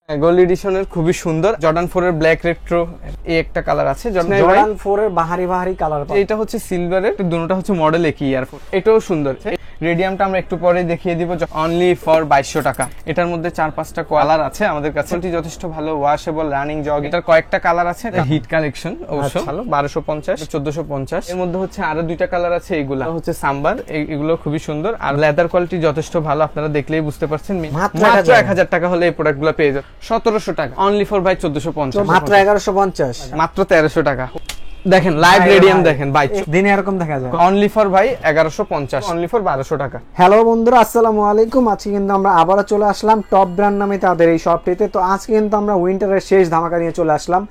Gold এডিশনের খুবই সুন্দর Jordan 4 এর ব্ল্যাক রেট্রো এই একটা কালার আছে। জর্ডান 4 এর বাহারি কালার। এটা হচ্ছে সিলভারের, দুটোটা হচ্ছে মডেল একই ইয়ার। এটাও সুন্দর। রেডিয়ামটা আমরা একটু পরে দেখিয়ে দিব, অনলি ফর 2200 টাকা। এটার মধ্যে 4-5টা কালার আছে আমাদের কাছে, যথেষ্ট ভালো ওয়াশেবল রানিং জগ। এটার কয়েকটা কালার আছে, হিট কালেকশন অবশ্য ভালো। 1250, 1450। এর মধ্যে হচ্ছে আরো দুইটা কালার আছে, এগুলো হচ্ছে সাম্বার, এগুলো খুবই সুন্দর আর লেদার কোয়ালিটি যথেষ্ট ভালো, আপনারা দেখলেই বুঝতে পারছেন। মাত্র 1000 টাকা হলে এই প্রোডাক্টগুলো পেয়ে যাবেন। 1700 টাকা অনলি ফর ভাই 1450, মাত্র 1150, মাত্র 1300 টাকা। দেখেন লাইভ রেডিয়াম দেখেন ভাই, দিনে এরকম দেখা যায়। অনলি ফর ভাই 1150, অনলি ফর 1200 টাকা। হ্যালো বন্ধুরা, আসসালামু আলাইকুম। আজকে কিন্তু আমরা আবারো চলে আসলাম টপ ব্র্যান্ড নামে তাদের এই শপটিতে। তো আজকে কিন্তু আমরা উইন্টারের শেষ ধামাকা নিয়ে চলে আসলাম।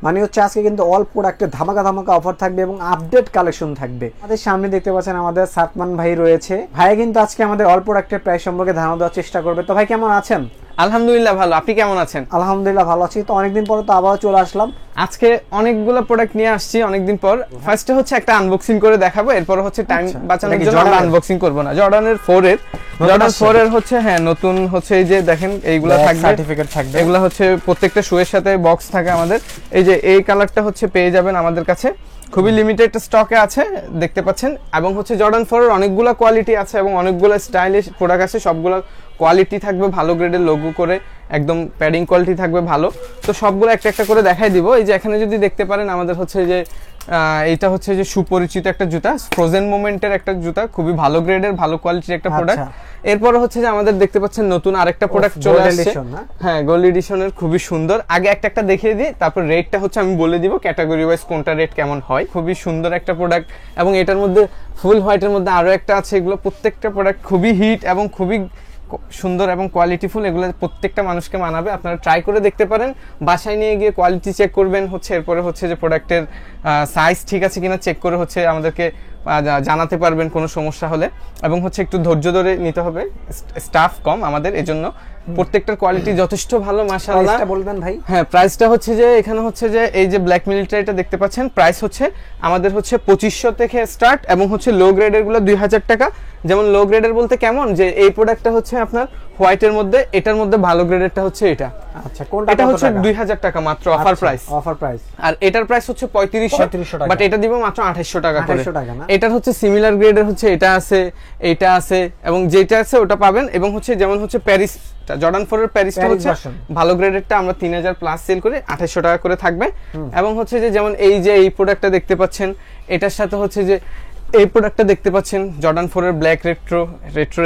মানে হচ্ছে আজকে কিন্তু অল প্রোডাক্টের ধামাকা অফার থাকবে এবং আপডেট কালেকশন থাকবে। আমাদের সামনে দেখতে পাচ্ছেন আমাদের সাতমান ভাই রয়েছে। ভাই কিন্তু আজকে আমাদের অল প্রোডাক্টের প্রাইস সম্পর্কে ধারণা দেওয়ার চেষ্টা করবে। তো ভাই কেমন আছেন? আলহামদুলিল্লাহ ভালো, আপনি কেমন আছেন? আলহামদুলিল্লাহ ভালো আছি। তো অনেকদিন পরে তো আবারও চলে আসলাম। আজকে অনেকগুলো প্রোডাক্ট নিয়ে আসছি অনেকদিন পর। ফার্স্টে হচ্ছে একটা আনবক্সিং করে দেখাবো, এরপর হচ্ছে টাইম বাঁচানোর জন্য আমরা আনবক্সিং করব না। জর্ডানের 4 এর, জর্ডান 4 এর হচ্ছে নতুন হচ্ছে এই যে দেখেন এইগুলা থাকবে, সার্টিফিকেট থাকবে। এগুলা হচ্ছে প্রত্যেকটা শুয়ের সাথে বক্স থাকে আমাদের। এই যে এই কালারটা হচ্ছে পেয়ে যাবেন আমাদের কাছে, খুবই লিমিটেড স্টকে আছে দেখতে পাচ্ছেন। এবং হচ্ছে জর্ডান 4 এর অনেকগুলো কোয়ালিটি আছে এবং অনেকগুলো স্টাইলিশ প্রোডাক্ট আছে, সবগুলো কোয়ালিটি থাকবে ভালো গ্রেডের, লোগো করে একদম প্যাডিং কোয়ালিটি থাকবে ভালো। তো সবগুলো একটা একটা করে দেখাই দিব। এই যে এখানে যদি দেখতে পারেন আমাদের হচ্ছে যে এইটা হচ্ছে যে সুপরিচিত একটা জুতা, ফ্রোজেন মোমেন্টের একটা জুতা, খুবই ভালো গ্রেডের ভালো কোয়ালিটির একটা প্রোডাক্ট। এরপর হচ্ছে যে আমাদের দেখতে পাচ্ছেন নতুন আরেকটা প্রোডাক্ট চলে আসছে, হ্যাঁ গোল্ড এডিশনের, খুবই সুন্দর। আগে একটা একটা দেখিয়ে দিই, তারপর রেটটা হচ্ছে আমি বলে দিব ক্যাটাগরি ওয়াইজ কোনটা রেট কেমন হয়। খুবই সুন্দর একটা প্রোডাক্ট এবং এটার মধ্যে ফুল হোয়াইটের মধ্যে আরো একটা আছে। এগুলো প্রত্যেকটা প্রোডাক্ট খুবই হিট এবং খুবই সুন্দর এবং কোয়ালিটিফুল, এগুলো প্রত্যেকটা মানুষকে মানাবে। আপনারা ট্রাই করে দেখতে পারেন, বাসায় নিয়ে গিয়ে কোয়ালিটি চেক করবেন, হচ্ছে এরপরে হচ্ছে যে প্রোডাক্টের সাইজ ঠিক আছে কিনা চেক করে হচ্ছে আমাদেরকে জানাতে পারবেন কোনো সমস্যা হলে। এবং হচ্ছে একটু ধৈর্য ধরে নিতে হবে, স্টাফ কম আমাদের, এজন্য প্রত্যেকটার কোয়ালিটি যথেষ্ট ভালো মাশাআল্লাহ। বলবেন ভাই? হ্যাঁ, প্রাইসটা হচ্ছে যে এখানে হচ্ছে যে এই যে ব্ল্যাক মিলিটারিটা দেখতে পাচ্ছেন, প্রাইস হচ্ছে আমাদের হচ্ছে 2500 থেকে স্টার্ট এবং হচ্ছে লো গ্রেডের গুলো 2000 টাকা। যেমন লো গ্রেডের বলতে কেমন, যে এই প্রোডাক্টটা হচ্ছে আপনার হোয়াইটের মধ্যে, এটার মধ্যে ভালো গ্রেডেরটা হচ্ছে এটা। আচ্ছা, কোনটা? এটা হচ্ছে 2000 টাকা মাত্র, অফার প্রাইস। Offer price. আর এটার প্রাইস হচ্ছে 3500 টাকা, বাট এটা দিব মাত্র 2800 টাকা করে। না? এটার হচ্ছে সিমিলার গ্রেডের হচ্ছে এটা আছে, এটা আছে এবং যেটা আছে ওটা পাবেন। এবং হচ্ছে যেমন হচ্ছে প্যারিস, জর্ডান 4 এর প্যারিসটা হচ্ছে ভালো গ্রেডেরটা আমরা 3000 প্লাস সেল করি, 2800 টাকা করে থাকবে। এবং হচ্ছে যে যেমন এই যে এই প্রোডাক্টটা দেখতে পাচ্ছেন, এটার সাথে হচ্ছে যে এই প্রোডাক্টটা দেখতে পাচ্ছেন জর্ডান 4 এর ব্ল্যাক রেট্রো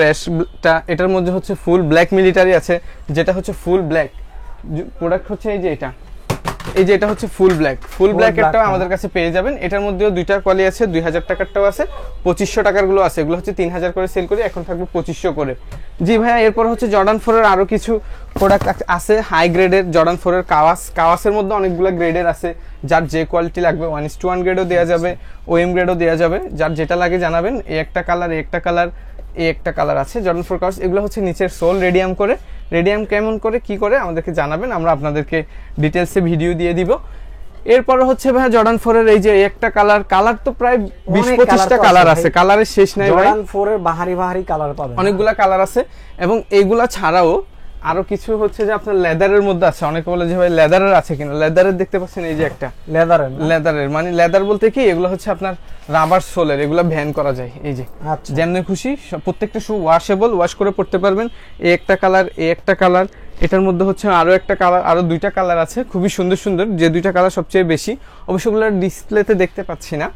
অ্যাশটা, এটার মধ্যে হচ্ছে ফুল ব্ল্যাক মিলিটারি আছে, যেটা হচ্ছে ফুল ব্ল্যাক প্রোডাক্ট হচ্ছে এই যে এটা, এই যে এটা হচ্ছে ফুল ব্ল্যাক এরটাও আমাদের কাছে পেয়ে যাবেন। এটার মধ্যেও দুইটা কোয়ালিটি আছে, 2000 টাকারটাও আছে, 2500 টাকার গুলো আছে। এগুলো হচ্ছে 3000 করে সেল করি, এখন থাকবে 2500 করে। জি ভাইয়া, এরপর হচ্ছে জর্ডান 4 এর আরো কিছু প্রোডাক্ট আছে হাই গ্রেডের। জর্ডান 4 এর কাওয়াসের মধ্যে অনেকগুলো গ্রেডের আছে, যার যে কোয়ালিটি লাগবে 1:1 গ্রেডও দেওয়া যাবে, ওএম গ্রেডও দেওয়া যাবে, যার যেটা লাগে জানাবেন। এই একটা কালার, এই একটা কালার, এই একটা কালার আছে জর্ডান 4 কাওয়াস। এগুলো হচ্ছে নিচের সোল রেডিয়াম করে, রেডিয়াম কেমন করে কি করে আমাদেরকে জানাবেন, আমরা আপনাদেরকে ডিটেলসে ভিডিও দিয়ে দিব। এরপর হচ্ছে ভাই জর্ডান 4 এর এই যে একটা কালার তো প্রায় 20-25টা কালার আছে, কালারের শেষ নাই ভাই। জর্ডান 4 এর বাহারি কালার পাবেন, অনেকগুলা কালার আছে। এবং এইগুলা ছাড়াও আরো কিছু হচ্ছে যে আপনার লেদারের মধ্যে আছে। অনেকে বলে যে ভাই লেদারের আছে কিনা, লেদারের দেখতে পাচ্ছেন এই যে একটা লেদারের, মানে লেদার বলতে কি, এগুলো হচ্ছে আপনার রাবার সোলের, এগুলো ভ্যান করা যায়। এই যে যেমন খুশি প্রত্যেকটা শু ওয়াশেবল, ওয়াশ করে পড়তে পারবেন। এই একটা কালার, এই একটা কালার, এটার মধ্যে হচ্ছে আরো একটা কালার, আরো দুইটা কালার আছে খুবই সুন্দর সুন্দর, যে দুইটা কালার সবচেয়ে বেশি, অবশ্য ওগুলো ডিসপ্লেতে দেখতে পাচ্ছি না।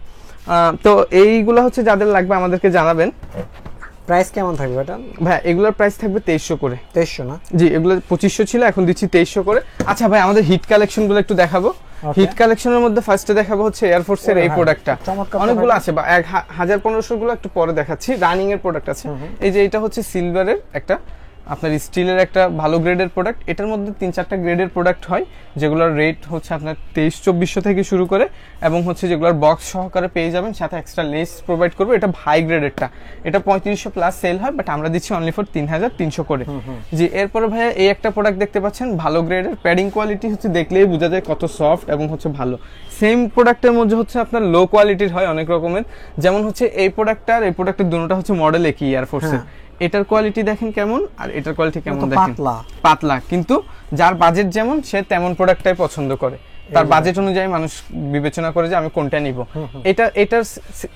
তো এইগুলো হচ্ছে যাদের লাগবে আমাদেরকে জানাবেন। প্রাইস কেমন থাকবে এটা ভাই? এগুলোর প্রাইস থাকবে 2300 করে। 2300 না? জি, এগুলো 2500 ছিল, এখন দিচ্ছি 2300 করে। আচ্ছা ভাই, আমাদের হিট কালেকশন গুলো একটু দেখাবো। হিট কালেকশনের মধ্যে ফার্স্টে দেখাবো হচ্ছে এয়ারফোর্স এর এই প্রোডাক্টটা, অনেকগুলো আছে, বা 1000-1500 গুলো একটু পরে দেখাচ্ছি। রানিং এর প্রোডাক্ট আছে। এই যে এটা হচ্ছে সিলভারের একটা, আপনার স্টিলের একটা ভালো গ্রেডের প্রোডাক্ট। এটার মধ্যে 3-4টা গ্রেডের প্রোডাক্ট হয়, যেগুলোর রেট হচ্ছে আপনার 2300-2400 থেকে শুরু করে, এবং হচ্ছে যেগুলোর বক্স সহকারে পেয়ে যাবেন, সাথে এক্সট্রা লেস প্রোভাইড করবো। এটা হাই গ্রেডেরটা, এটা 3500 প্লাস সেল হয়, বাট আমরা দিচ্ছি অনলি ফর 3300 করে। জি, এরপরে ভাইয়া এই একটা প্রোডাক্ট দেখতে পাচ্ছেন ভালো গ্রেডের, প্যাডিং কোয়ালিটি হচ্ছে দেখলেই বোঝা যায় কত সফট এবং হচ্ছে ভালো। সেম প্রোডাক্টের মধ্যে হচ্ছে আপনার লো কোয়ালিটির হয় অনেক রকমের, যেমন হচ্ছে এই প্রোডাক্টটা আর এই প্রোডাক্টের দুটোটা হচ্ছে মডেল একই এয়ারফোর্সের। এটার কোয়ালিটি দেখেন কেমন, আর এটার কোয়ালিটি কেমন দেখেন, পাতলা পাতলা, কিন্তু যার বাজেট যেমন সে তেমন প্রোডাক্টটাই পছন্দ করে, তার বাজেট অনুযায়ী মানুষ বিবেচনা করে যে আমি কোনটা নিব। এটার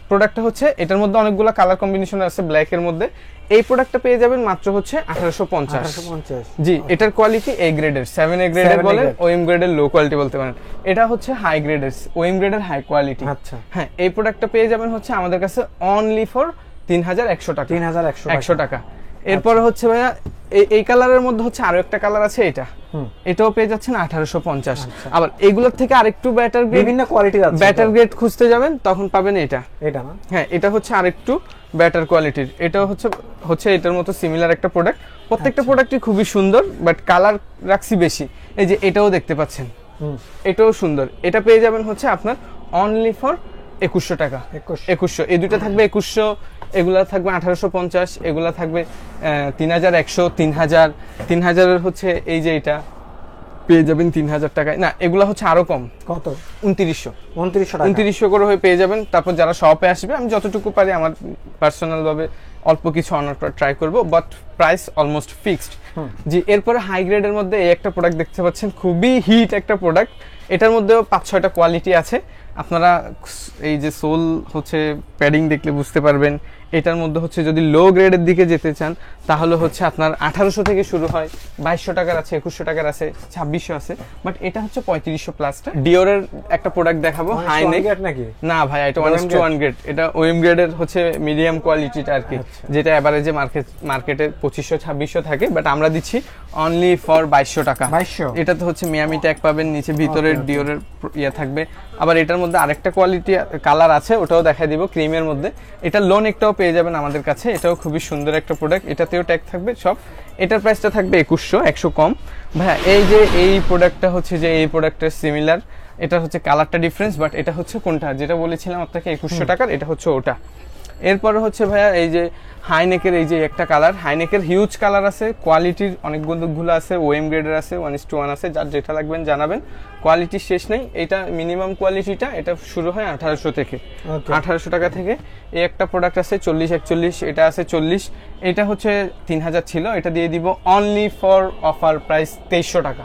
প্রোডাক্টটা হচ্ছে, এটার মধ্যে অনেকগুলো কালার কম্বিনেশন আছে ব্ল্যাক এর মধ্যে। এই প্রোডাক্টটা পেয়ে যাবেন মাত্র হচ্ছে 1850। জি, এটার কোয়ালিটি এ গ্রেডের, 7A গ্রেডের বলে, ওএম গ্রেডের লো কোয়ালিটি বলতে পারেন। এটা হচ্ছে হাই গ্রেডের, ওএম গ্রেডের হাই কোয়ালিটি। আচ্ছা, হ্যাঁ, এই প্রোডাক্টটা পেয়ে যাবেন হচ্ছে আমাদের কাছে অনলি ফর 3100 টাকা। 3100 টাকা। এরপরে হচ্ছে ভাইয়া এই কালারের মধ্যে হচ্ছে আরো একটা কালার আছে, এটাও পেয়ে যাচ্ছেন 1850। আবার এগুলোর থেকে আরেকটু বেটার গ্রেড, বিভিন্ন কোয়ালিটির আছে, বেটার গ্রেড খুঁজতে যাবেন তখন পাবেন এটা না? হ্যাঁ, এটা হচ্ছে আরেকটু বেটার কোয়ালিটির। এটাও হচ্ছে এটার মতো সিমিলার একটা প্রোডাক্ট। প্রত্যেকটা প্রোডাক্টই খুবই সুন্দর, বাট কালার রাখছি বেশি। এই যে এটাও দেখতে পাচ্ছেন, এটাও সুন্দর। এটা পেয়ে যাবেন হচ্ছে আপনার অনলি ফর 2100 টাকা। 2100। এই দুইটা থাকবে 2100, এগুলা থাকবে 1850, এগুলা থাকবে 3100, 3000 এর হচ্ছে এই যে এটা পেয়ে যাবেন 3000 টাকায়। না, এগুলা হচ্ছে আরো কম। কত? 2900 করে হয়ে পেয়ে যাবেন। তারপর যারা শপে আসবে, আমি যতটুকু পারি আমার পার্সোনাল ভাবে অল্প কিছু অনার করা ট্রাই করব, বাট প্রাইস অলমোস্ট ফিক্সড। জি, এরপরে হাই গ্রেডের মধ্যে এই একটা প্রোডাক্ট দেখতে পাচ্ছেন, খুবই হিট একটা প্রোডাক্ট। এটার মধ্যেও 5-6টা কোয়ালিটি আছে। আপনারা এই যে সোল হচ্ছে প্যাডিং দেখলে বুঝতে পারবেন। এটার মধ্যে হচ্ছে যদি লো গ্রেডের দিকে যেতে চান তাহলে হচ্ছে আপনার 1800 থেকে শুরু হয়, 2200 টাকার আছে, 2100 টাকার আছে, 2600 আছে, বাট এটা হচ্ছে 3500 প্লাসটা। ডিওরের একটা প্রোডাক্ট দেখাবো, হাই নেক নাকি? না ভাই, এটা 1:1 গ্রেড। এটা ওএম গ্রেডের হচ্ছে মিডিয়াম কোয়ালিটিটা আর কি, যেটা এভারেজে মার্কেটে 2500-2600 থাকে, বাট আমরা দিচ্ছি অনলি ফর 2200 টাকা। এটাতে হচ্ছে মিয়ামি ট্যাগ পাবেন, নিচে ভিতরের ডিওরের ইয়ে থাকবে। আবার এটার মধ্যে আরেকটা কোয়ালিটি কালার আছে, ওটাও দেখাই দিব, ক্রিমের মধ্যে। এটা লোন একটাও পেয়ে যাবেন আমাদের কাছে, এটাও খুবই সুন্দর একটা প্রোডাক্ট, এটাতেও ট্যাগ থাকবে সব। এটার প্রাইসটা থাকবে 2100, 100 কম। ভাইয়া এই যে এই প্রোডাক্টটা হচ্ছে যে এই প্রোডাক্টের সিমিলার, এটা হচ্ছে কালারটা ডিফারেন্স, বাট এটা হচ্ছে কোনটা যেটা বলেছিলাম আপনাকে 2100 টাকার, এটা হচ্ছে ওটা। এরপরে হচ্ছে ভাইয়া এই যে হাইনেকের এই যে একটা কালার, হাইনেকের হিউজ কালার আছে, কোয়ালিটির অনেকগুলো আছে, ওএম গ্রেডের আছে, 1:1 আছে, যার যেটা লাগবেন জানাবেন, কোয়ালিটি শেষ নেই। এটা মিনিমাম কোয়ালিটিটা, এটা শুরু হয় 1800 থেকে, 1800 টাকা থেকে। এই একটা প্রোডাক্ট আছে 40-41, এটা আছে 40, এটা হচ্ছে 3000 ছিল, এটা দিয়ে দিব অনলি ফর অফার প্রাইস 2300 টাকা।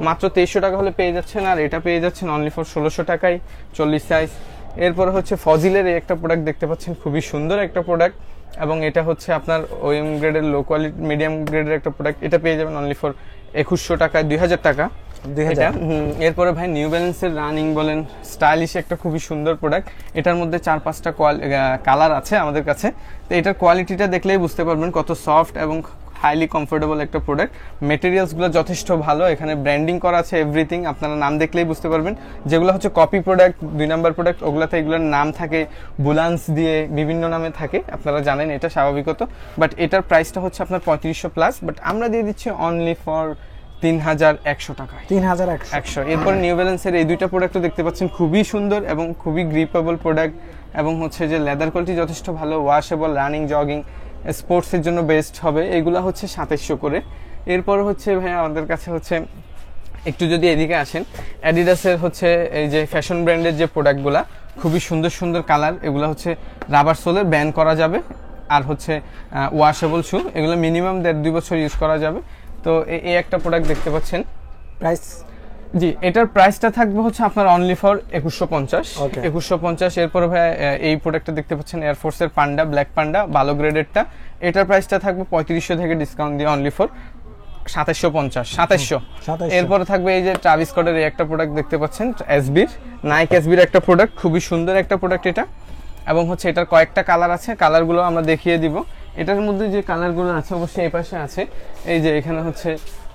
মাত্র 2300 টাকা হলে পেয়ে যাচ্ছেন, আর এটা পেয়ে যাচ্ছেন অনলি ফর 1600 টাকায়, 40 সাইজ। এরপরে হচ্ছে ফজিলের এই একটা প্রোডাক্ট দেখতে পাচ্ছেন, খুবই সুন্দর একটা প্রোডাক্ট, এবং এটা হচ্ছে আপনার ওএম গ্রেডের লো কোয়ালিটি মিডিয়াম গ্রেডের একটা প্রোডাক্ট। এটা পেয়ে যাবেন অনলি ফর 2100 টাকা, 2000 টাকা। এরপরে ভাই নিউ ব্যালেন্সের রানিং বলেন, স্টাইলিশ একটা খুবই সুন্দর প্রোডাক্ট। এটার মধ্যে 4-5টা কালার আছে আমাদের কাছে। তো এটার কোয়ালিটিটা দেখলেই বুঝতে পারবেন কত সফট এবং হাইলি কমফোর্টেবল একটা প্রোডাক্ট। মেটেরিয়ালসগুলো যথেষ্ট ভালো, এখানে ব্র্যান্ডিং করা আছে এভরিথিং, আপনারা নাম দেখলেই বুঝতে পারবেন। যেগুলো হচ্ছে কপি প্রোডাক্ট, 2 নাম্বার প্রোডাক্ট, ওগুলাতে এগুলোর নাম থাকে বুলান্স দিয়ে, বিভিন্ন নামে থাকে, আপনারা জানেন এটা স্বাভাবিকত। বাট এটার প্রাইসটা হচ্ছে আপনার 3500 প্লাস, বাট আমরা দিয়ে দিচ্ছি অনলি ফর 3100 টাকা। 3100। এরপরে নিউ ব্যালেন্সের এই দুইটা প্রোডাক্টও দেখতে পাচ্ছেন, খুবই সুন্দর এবং খুবই গ্রিপেবল প্রোডাক্ট, এবং হচ্ছে যে লেদার কোয়ালিটি যথেষ্ট ভালো, ওয়াশেবল, রানিং, জগিং, স্পোর্টসের জন্য বেস্ট হবে। এগুলা হচ্ছে 2700 করে। এরপর হচ্ছে ভাই আমাদের কাছে হচ্ছে একটু যদি এদিকে আসেন, অ্যাডিডাসের হচ্ছে এই যে ফ্যাশন ব্র্যান্ডের যে প্রোডাক্টগুলা, খুবই সুন্দর সুন্দর কালার, এগুলো হচ্ছে রাবার সোলের, ব্যান করা যাবে, আর হচ্ছে ওয়াশেবল শু, এগুলো মিনিমাম 1.5-2 বছর ইউজ করা যাবে। তো এই একটা প্রোডাক্ট দেখতে পাচ্ছেন, প্রাইস জি এটার প্রাইসটা থাকবে হচ্ছে আপনার অনলি ফর 2150। এরপরে ভাই এই প্রোডাক্টটা দেখতে পাচ্ছেন এয়ারফোর্সের পান্ডা, ব্ল্যাক পান্ডা, ভালো গ্রেডেরটা, এটার প্রাইসটা থাকবে 3500 থেকে ডিসকাউন্ট দিয়ে অনলি ফর 2750। এরপরে থাকবে এই যে ট্রাভিস স্কটের এই একটা প্রোডাক্ট দেখতে পাচ্ছেন, এসবির, নাইক এসবির একটা প্রোডাক্ট, খুবই সুন্দর একটা প্রোডাক্ট এটা, এবং হচ্ছে এটার কয়েকটা কালার আছে, কালারগুলো আমরা দেখিয়ে দিব। এটার মধ্যে যে কালারগুলো আছে অবশ্যই এই পাশে আছে, এই যে এখানে হচ্ছে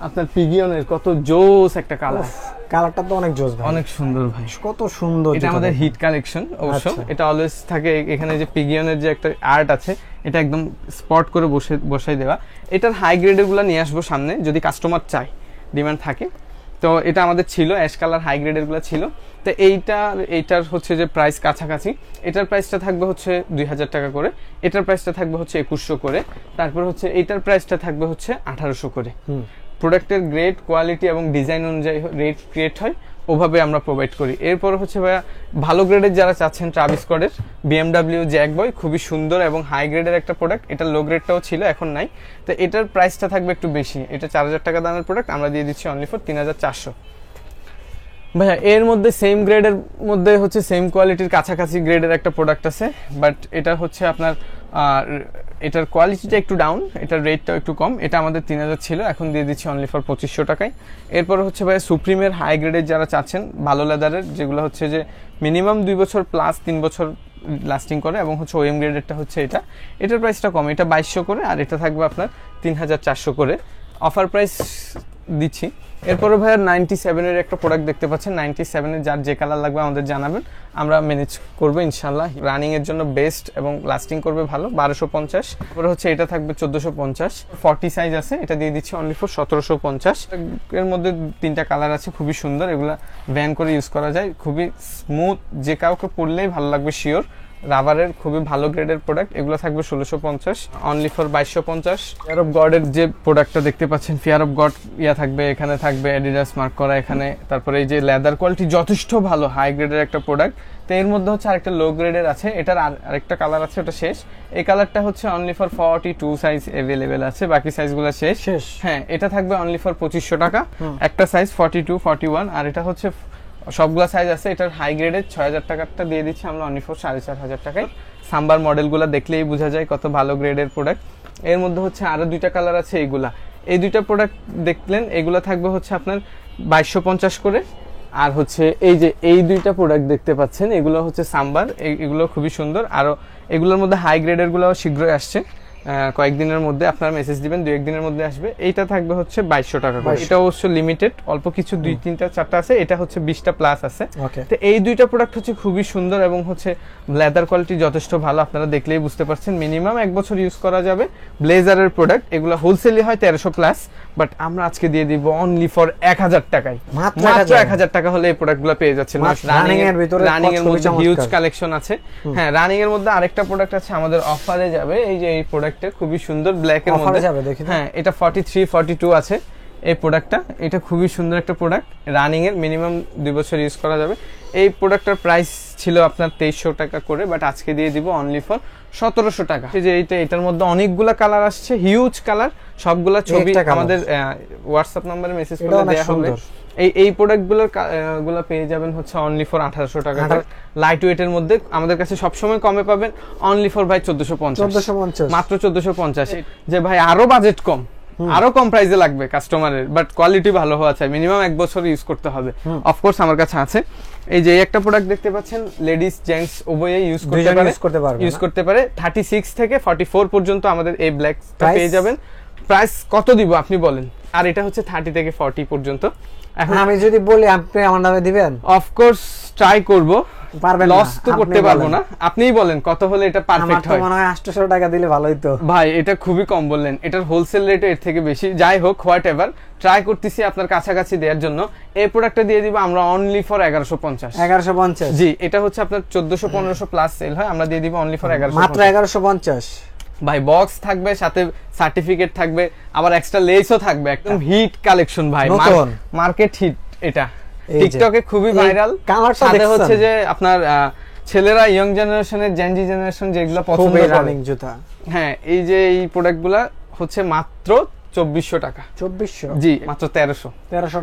আপনার পিগিয়নের কত জোস একটা কালার, কালারটা তো অনেক জোস ভাই, অনেক সুন্দর ভাই, কত সুন্দর। এটা আমাদের হিট কালেকশন অবশ্য, এটা অলওয়েজ থাকে। এখানে যে পিগিয়নের যে একটা আর্ট আছে, এটা একদম স্পট করে বসাই দেওয়া। এটার হাই গ্রেডের গুলা নিয়ে আসবো সামনে, যদি কাস্টমার চায়, ডিমান্ড থাকে। তো এটা আমাদের ছিল অ্যাশ কালার, হাই গ্রেডের গুলা ছিল। তো এইটার হচ্ছে যে প্রাইস কাছাকাছি, এটার প্রাইসটা থাকবে হচ্ছে 2000 টাকা করে, এটার প্রাইসটা থাকবে হচ্ছে 2100 করে, তারপর হচ্ছে এইটার প্রাইসটা থাকবে হচ্ছে 1800 করে। প্রোডাক্টের গ্রেড, কোয়ালিটি এবং ডিজাইন অনুযায়ী রেট ক্রিয়েট হয়, ওভাবে আমরা প্রোভাইড করি। এরপর হচ্ছে ভাইয়া ভালো গ্রেডের যারা চাচ্ছেন, ট্রাভিস স্কটের BMW জ্যাক বয়, খুবই সুন্দর এবং হাই গ্রেডের একটা প্রোডাক্ট। এটা লো গ্রেডটাও ছিল, এখন নাই। তো এটার প্রাইসটা থাকবে একটু বেশি, এটা 4000 টাকা দামের প্রোডাক্ট, আমরা দিয়ে দিচ্ছি অনলি ফর 3400। ভাইয়া এর মধ্যে সেম গ্রেডের মধ্যে হচ্ছে সেম কোয়ালিটির কাছাকাছি গ্রেডের একটা প্রোডাক্ট আছে, বাট এটা হচ্ছে আপনার এটার কোয়ালিটিটা একটু ডাউন, এটার রেটটাও একটু কম। এটা আমাদের 3000 ছিল, এখন দিয়ে দিচ্ছি অনলি ফর 2500 টাকায়। এরপর হচ্ছে ভাইয়া সুপ্রিমের হাই গ্রেডের যারা চাচ্ছেন, ভালো লেদারের, যেগুলো হচ্ছে যে মিনিমাম 2 বছর প্লাস 3 বছর লাস্টিং করে, এবং হচ্ছে ওএম গ্রেডেরটা হচ্ছে এটার প্রাইসটা কম, এটা 2200 করে, আর এটা থাকবে আপনার 3400 করে, অফার প্রাইস দিচ্ছি। এরপরে ভাইয়া 97 এর একটা প্রোডাক্ট দেখতে পাচ্ছেন। 97 এর যার যে কালার লাগবে আমাদের জানাবেন, আমরা ম্যানেজ করবো ইনশাল্লাহ। রানিং এর জন্য বেস্ট এবং লাস্টিং করবে ভালো, 1250। তারপরে হচ্ছে এটা থাকবে 1450, 40 সাইজ আছে, এটা দিয়ে দিচ্ছি অনলি ফর 1750। এর মধ্যে 3টা কালার আছে, খুবই সুন্দর, এগুলা ভ্যান করে ইউজ করা যায়, খুবই স্মুথ, যে কাউকে পরলেই ভালো লাগবে শিওর। রাবারের খুবই ভালো গ্রেডের প্রোডাক্ট, এগুলো থাকবে 1650, অনলি ফর 2250। ফিয়ার অফ গডের যে প্রোডাক্টটা দেখতে পাচ্ছেন, ফিয়ার অফ গড থাকবে, এখানে থাকবে অ্যাডিডাস মার্ক করা এখানে। তারপরে এই যে লেদার কোয়ালিটি যথেষ্ট ভালো, হাই গ্রেডের একটা প্রোডাক্ট। তো এর মধ্যে হচ্ছে আরেকটা লো গ্রেডের আছে, এটার আরেকটা কালার আছে, ওটা শেষ। এই কালারটা হচ্ছে অনলি ফর 42 সাইজ অ্যাভেলেবেল আছে, বাকি সাইজগুলো শেষ। হ্যাঁ, এটা থাকবে অনলি ফর 2500 টাকা, একটা সাইজ 42, 41, আর এটা হচ্ছে সবগুলা সাইজ আছে। এটার হাই গ্রেডের 6000 টাকাটা দিয়ে দিচ্ছি আমরা অনলি ফর 4500 টাকায়। সাম্বার মডেলগুলো দেখলেই বোঝা যায় কত ভালো গ্রেডের প্রোডাক্ট। এর মধ্যে হচ্ছে আরো 2টা কালার আছে, এইগুলা, এই 2টা প্রোডাক্ট দেখলেন, এগুলা থাকবে হচ্ছে আপনার 2250 করে। আর হচ্ছে এই যে এই 2টা প্রোডাক্ট দেখতে পাচ্ছেন, এগুলো হচ্ছে সাম্বার, এগুলো খুবই সুন্দর। আরো এগুলোর মধ্যে হাই গ্রেডের গুলো শীঘ্রই আসছে, কয়েকদিনের মধ্যে আপনারা মেসেজ দিবেন, 2-1 দিনের মধ্যে আসবে। এইটা থাকবে হচ্ছে 2200 টাকা করে, এটা অবশ্য লিমিটেড, অল্প কিছু 2-3-4টা আছে, এটা হচ্ছে 20টা প্লাস আছে। তো এই 2টা প্রোডাক্ট হচ্ছে খুবই সুন্দর এবং হচ্ছে লেদার কোয়ালিটি যথেষ্ট ভালো, আপনারা দেখলেই বুঝতে পারছেন, মিনিমাম 1 বছর ইউজ করা যাবে। ব্লেজারের প্রোডাক্ট, এগুলো হোলসেলে হয় 1300 প্লাস, বাট আমরা আজকে দিয়ে দিব অনলি ফর 1000 টাকায়, মাত্র 1000 টাকা হলে এই প্রোডাক্টগুলো পেয়ে যাচ্ছেন। রানিং এর ভিতরে রানিং এর মধ্যে হিউজ কালেকশন আছে। হ্যাঁ, রানিং এর মধ্যে আরেকটা প্রোডাক্ট আছে আমাদের অফারে যাবে, এই যে এই প্রোডাক্ট খুবই সুন্দর, ব্ল্যাক এর মধ্যে। হ্যাঁ, এটা 43, 42 আছে এই প্রোডাক্টটা, এটা খুবই সুন্দর একটা প্রোডাক্ট, রানিং এর, মিনিমাম 2 বছর ইউজ করা যাবে। এই প্রোডাক্টটার প্রাইস ছিল আপনার 2300 টাকা করে, বাট আজকে দিয়ে দিব অনলি ফর 1700 টাকা। এই যে এটার মধ্যে অনেকগুলা কালার আসছে, হিউজ কালার, সবগুলা ছবি আমাদের হোয়াটসঅ্যাপ নম্বরে মেসেজ করে দেওয়া হবে। এই প্রোডাক্ট গুলো পেয়ে যাবেন হচ্ছে অনলি ফর 1800 টাকা, লাইট ওয়েটের মধ্যে। আমাদের কাছে সবসময় কমে পাবেন, অনলি ফর ভাই 1450, মাত্র 1450। যে ভাই আরো বাজেট কম, আরো কম প্রাইসে লাগবে কাস্টমারের, বাট কোয়ালিটি ভালো হওয়া চাই, মিনিমাম 1 বছর ইউজ করতে হবে, অফকোর্স আমার কাছে আছে। এই যে একটা প্রোডাক্ট দেখতে পাচ্ছেন, লেডিস জেন্টস উভয়ে ইউজ করতে পারে। 36 থেকে 44 পর্যন্ত আমাদের এই ব্ল্যাকটা পেয়ে যাবেন। প্রাইস কত দিব আপনি বলেন? আর এটা হচ্ছে 30 থেকে 40 পর্যন্ত। এখন আমি যদি বলি আপনি আমার নামে দিবেন, অফকোর্স ট্রাই করব, পারবেন না, লস তো করতে পারবো না। আপনিই বলেন কত হলে এটা পারফেক্ট হয়? আমার মনে হয় 800 টাকা দিলে ভালো হতো। ভাই এটা খুবই কম বললেন, এটার হোলসেল রেট এর থেকে বেশি। যাই হোক, হোয়াট এভার, ট্রাই করতেছি আপনার কাছাকাছি দেওয়ার জন্য। এই প্রোডাক্টটা দিয়ে দিব আমরা অনলি ফর 1150। জি, এটা হচ্ছে আপনার 1400-1500 প্লাস সেল হয়, আমরা দিয়ে দিব অনলি ফর 1150, মাত্র 1150। ভাই বক্স থাকবে, সাথে সার্টিফিকেট থাকবে, আবার এক্সট্রা লেসও থাকবে, একদম হিট কালেকশন ভাই, মার্কেট হিট। এটা টিকটকে খুবই ভাইরাল। সাথে হচ্ছে যে আপনার ছেলেরা, ইয়ং জেনারেশনের, জেনজি জেনারেশন যেগুলো পছন্দ করে রানিং জুতা, হ্যাঁ, এই যে এই প্রোডাক্টগুলো হচ্ছে মাত্র 2400 টাকা। 2400? জি, মাত্র 1300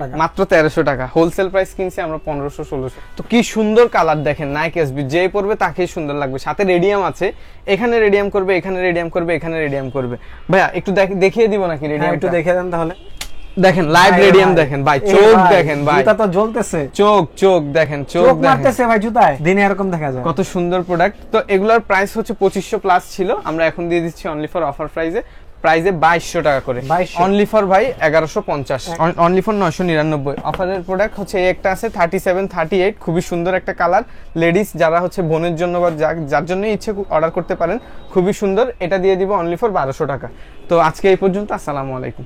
টাকা, মাত্র 1300 টাকা। হোলসেল প্রাইস কিনছি আমরা 1500-1600। তো কি সুন্দর কালার দেখেন, নাইক এসবি, যে পরবে তাকেই সুন্দর লাগবে। সাথে রেডিয়াম আছে, এখানে রেডিয়াম করবে, এখানে রেডিয়াম করবে, এখানে রেডিয়াম করবে। ভাইয়া একটু দেখিয়ে দিব নাকি রেডিয়াম? একটু দেখিয়ে দেন তাহলে। দেখেন লাইভ রেডিয়াম, দেখেন ভাই, চোখ দেখেন ভাই, জুতা তো জ্বলতেছে, চোখ দেখেন, চোখ মারতেছে ভাই জুতায়, দিনে এরকম দেখা যায়। কত সুন্দর প্রোডাক্ট। তো এগুলার প্রাইস হচ্ছে 2500 প্লাস ছিল, আমরা এখন দিয়ে দিচ্ছি অনলি ফর অফার প্রাইসে 2200 টাকা করে, অনলি ফর ভাই 1150, অনলি ফর 999। অফারের প্রোডাক্ট হচ্ছে এই একটা আছে 37, 38, খুবই সুন্দর একটা কালার। লেডিস যারা হচ্ছে বোনের জন্য বা যার জন্য ইচ্ছে অর্ডার করতে পারেন, খুবই সুন্দর। এটা দিয়ে দিব অনলি ফর 1200 টাকা। তো আজকে এই পর্যন্ত, আসসালামু আলাইকুম।